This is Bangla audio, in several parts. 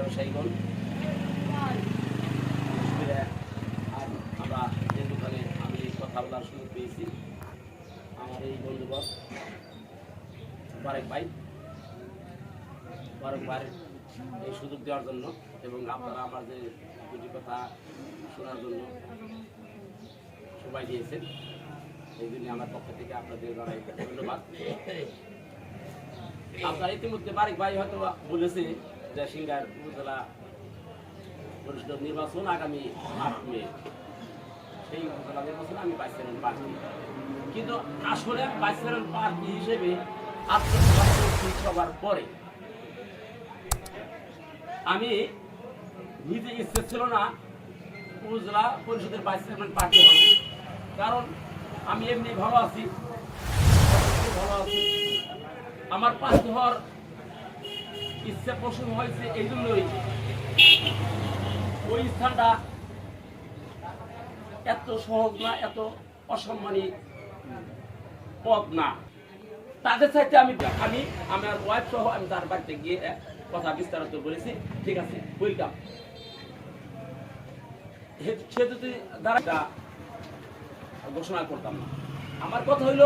ব্যবসায়ীগণ আমরা যে দোকানে আমি কথা বলার সুযোগ পেয়েছি, আমার এই বন্ধুবর বারেক ভাইয়ের এই সুযোগ দেওয়ার জন্য এবং আপনারা আমার যে দুটি কথা শোনার জন্য সবাই দিয়েছেন, এই জন্য আমার পক্ষ থেকে আপনাদের জানাই ধন্যবাদ। আপনার ইতিমধ্যে বারেক ভাই হয়তো বলেছে যে সিঙ্গার উপজেলা পরিষদ নির্বাচন আগামী 8 মে, সেই উপজেলা নির্বাচনে আমি ভাইস চেয়ারম্যান প্রার্থী। কিন্তু আসলে ভাইস চেয়ারম্যান প্রার্থী হিসেবে সবার পরে আমি নিজে ইচ্ছে ছিল না উপজেলা পরিষদের ভাইস চেয়ারম্যান প্রার্থী হব, কারণ আমি এমনি ভালো আছি। আমার প্রার্থী হওয়ার ইচ্ছে পোষণ হয়েছে এই জন্যই ওই স্থানটা এত সহজ না, এত অসম্মানী পদ না। তাদের চাইতে আমি আমার ওয়াইফ সহ আমি তার বাড়িতে গিয়ে কথা বিস্তারিত বলেছি, ঠিক আছে ওয়েলকাম। সে যদি দ্বারা ঘোষণা করতাম না। আমার কথা হইল,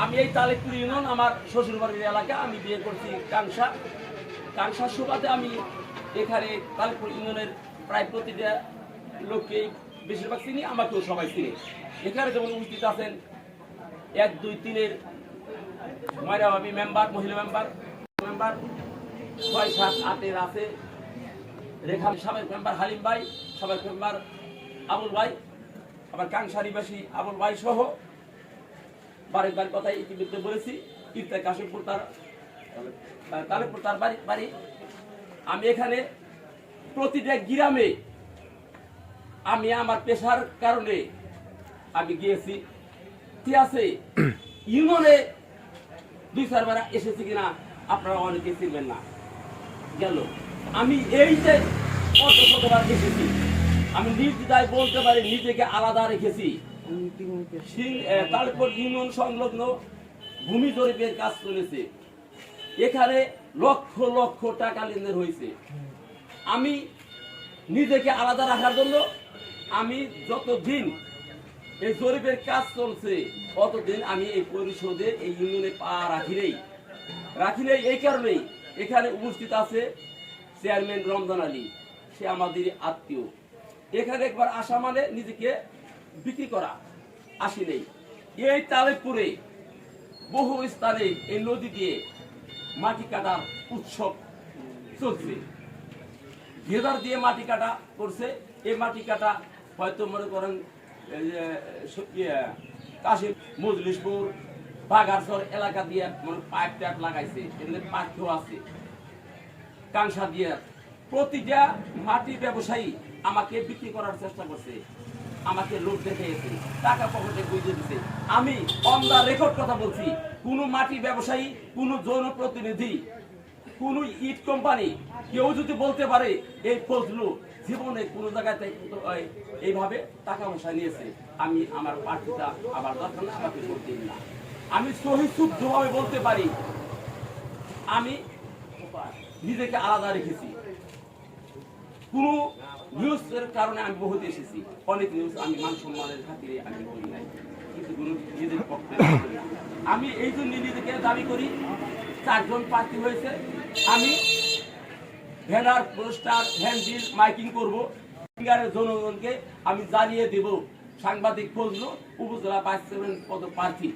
আমি এই তালেপুর ইউনিয়ন আমার শ্বশুর বাড়ির এলাকা, আমি বিয়ে করছি কাংসা সুবাদে আমি এখানে তালেপুর ইউনিয়নের প্রায় প্রতিটা লোককেই বেশিরভাগ চিনি, আমাকেও সবাই চিনি। এখানে যেমন উপস্থিত আছেন 1, 2, 3-এর মহিলা মেম্বার 6, 7, 8-এর আছে রেখা, সাবেক মেম্বার হালিম ভাই, সাবেক মেম্বার আবুল ভাই, আবার কাংসা নিবাসী আবুল ভাই সহ বারেক ভাইয়ের কথা ইতিমধ্যে বলেছি। ইফতার কাশিমপুর তালেপুর তার বাড়ি। আমি এখানে প্রতিটা গ্রামে আমি আমার পেশার কারণে আমি গিয়েছি, ঠিক আছে। ইউনিয়নে 2-4 বার এসেছি কিনা আপনারা অনেকে চিনবেন না। গেল আমি এই যে কতবার এসেছি, আমি নির্দ্বিধায় বলতে পারি নিজেকে আলাদা রেখেছি। তারপর ইউনিয়ন সংলগ্ন ভূমি জরিপের কাজ চলেছে, এখানে লক্ষ লক্ষ টাকা লেনদেন হয়েছে। আমি নিজেকে আলাদা রাখার জন্য আমি যতদিন এই জরিপের কাজ চলছে ততদিন আমি এই পরিষদে এই ইউনিয়নে পা রাখি নেই। এই কারণেই এখানে উপস্থিত আছে চেয়ারম্যান রমজান আলী, সে আমাদের আত্মীয়। এখানে একবার আসা মানে নিজেকে বিক্রি করা, আসি নেই। এই তালেপুরে বহু স্থানে এই নদী দিয়ে মাটি কাটার উৎসব চলছে, ঘেদার দিয়ে মাটি কাটা করছে। এই মাটি কাটা হয়তো মনে করেন কাশিম মজলিশপুর বাগারসর এলাকা দিয়ে পাইপ ট্যাপ লাগাইছে, এদের পাঠ্য আছে কাংসা দিয়ে। প্রতিটা মাটি ব্যবসায়ী আমাকে বিক্রি করার চেষ্টা করছে, আমাকে লোক দেখিয়েছে, টাকা পকেটে বুঝিয়ে দিচ্ছে। আমি অন দা রেকর্ড কথা বলছি, কোন মাটি ব্যবসায়ী, কোন জনপ্রতিনিধি, কোন ইট কোম্পানি কেউ যদি বলতে পারে এই ফজলু জীবনে কোন জায়গাতে এইভাবে টাকা পয়সা নিয়েছে, আমি আমার প্রার্থীটা আবার দরকার না, আমাকে ভোট দিন না। আমি সহি শুদ্ধভাবে বলতে পারি আমি নিজেকে আলাদা রেখেছি। কোন নিউজের কারণে আমি বহুত এসেছি, অনেক নিউজ আমি মান সম্মানের খাতিরে আমি বলি নাই, কিন্তু কোনো নিজের পক্ষে আমি এই জন্য নিজেকে দাবি করি। 4 জন প্রার্থী হয়েছে, আমি ব্যানার পোস্টার হ্যান্ডবিল মাইকিং করব, জনগণকে আমি জানিয়ে দেব সাংবাদিক ফজলু উপজেলা ভাইস চেয়ারম্যান পদপ্রার্থী।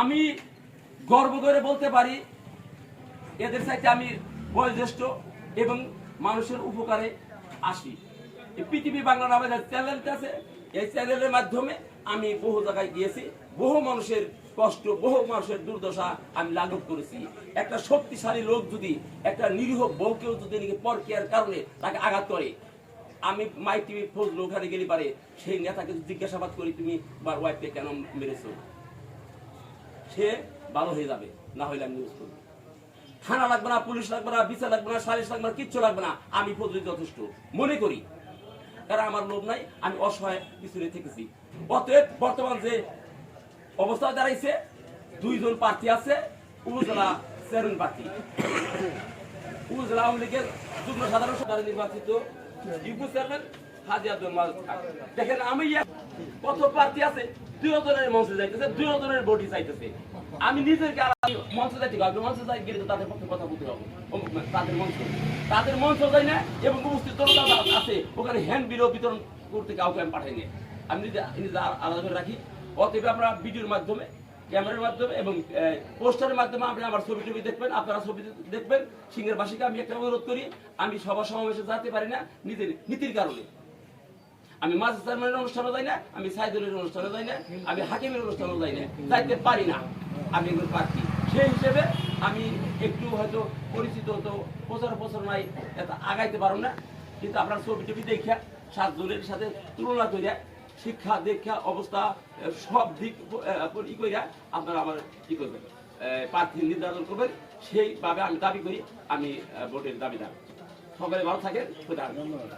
আমি গর্ব করে বলতে পারি এদের সাথে আমি বয়োজ্যেষ্ঠ এবং মানুষের উপকারে আসি। এই পৃথিবী বাংলা নামে যে চ্যানেলটা আছে, এই চ্যানেলের মাধ্যমে আমি বহু জায়গায় গিয়েছি, বহু মানুষের কষ্ট, বহু মানুষের দুর্দশা আমি লাঘব করেছি। একটা শক্তিশালী লোক যদি একটা নিরীহ বউকেও যদি পরকীয়ার কারণে তাকে আঘাত করে, আমি মাই টিভি ফজলু ওখানে গেলে পারে সেই নেতাকে জিজ্ঞাসাবাদ করি তুমি তোমার ওয়াইফকে কেন মেরেছো, সে ভালো হয়ে যাবে, না হইলে আমি নিউজ করবো। থানা লাগবে না, পুলিশ লাগবে না, বিচার লাগবে না, সালিশ লাগবে না, কিচ্ছু লাগবে না, আমি ফজলু যথেষ্ট মনে করি। কারণ আমার লোভ নাই, আমি অসহায় পিছনে থেকেছি। অতএব বর্তমান যে অবস্থা দাঁড়াইছে, 2 জন প্রার্থী আছে উপজেলা চেয়ারম্যান প্রার্থী। উপজেলা আওয়ামী লীগের যুগ্ম সাধারণ সম্পাদক নির্বাচিত ইউপি চেয়ারম্যান হাজী আব্দুল মাজিদ খান। দেখেন আমি কত প্রার্থী আছে, 2 জনের মঞ্চে যাইতেছে, 2 জনের বডি চাইতেছে। আমি নিজেকে মঞ্চে যাইতে হবে, মঞ্চে যাই গেলে তাদের পক্ষে কথা বলতে হবে। তাদের মঞ্চ যাই না এবং উপস্থিত জনতা আছে ওখানে হ্যান্ড বিলো বিতরণ করতে কাউকে আমি পাঠাই না। আমি নিজে আলাদা করে রাখি। অতএব আমরা ভিডিওর মাধ্যমে, ক্যামেরার মাধ্যমে এবং পোস্টারের মাধ্যমে আপনি আমার ছবি টবি দেখবেন, আপনারা ছবি দেখবেন। সিংহেরবাসীকে আমি একটা অনুরোধ করি, আমি সভা সমাবেশে যেতে পারি না নিজের নীতির কারণে। আমি মাঝে চেয়ারম্যানের অনুষ্ঠানে যাই না, আমি সাইদুলের অনুষ্ঠানে যাই না, আমি হাকিমের অনুষ্ঠানে যাই না, যাইতে পারি না। আমি একজন প্রার্থী, সেই হিসেবে আমি একটু হয়তো পরিচিত তো প্রচার নাই, এত আগাইতে পারো না। কিন্তু আপনার ছবি টবি দেখা 7 জনের সাথে তুলনা করে শিক্ষা দীক্ষা অবস্থা সব দিক ই করিয়া আপনারা আমার কি করবেন, প্রার্থী নির্ধারণ করবেন। সেইভাবে আমি দাবি করি, আমি ভোটের দাবিদার। সবাই ভালো থাকেন। ধন্যবাদ।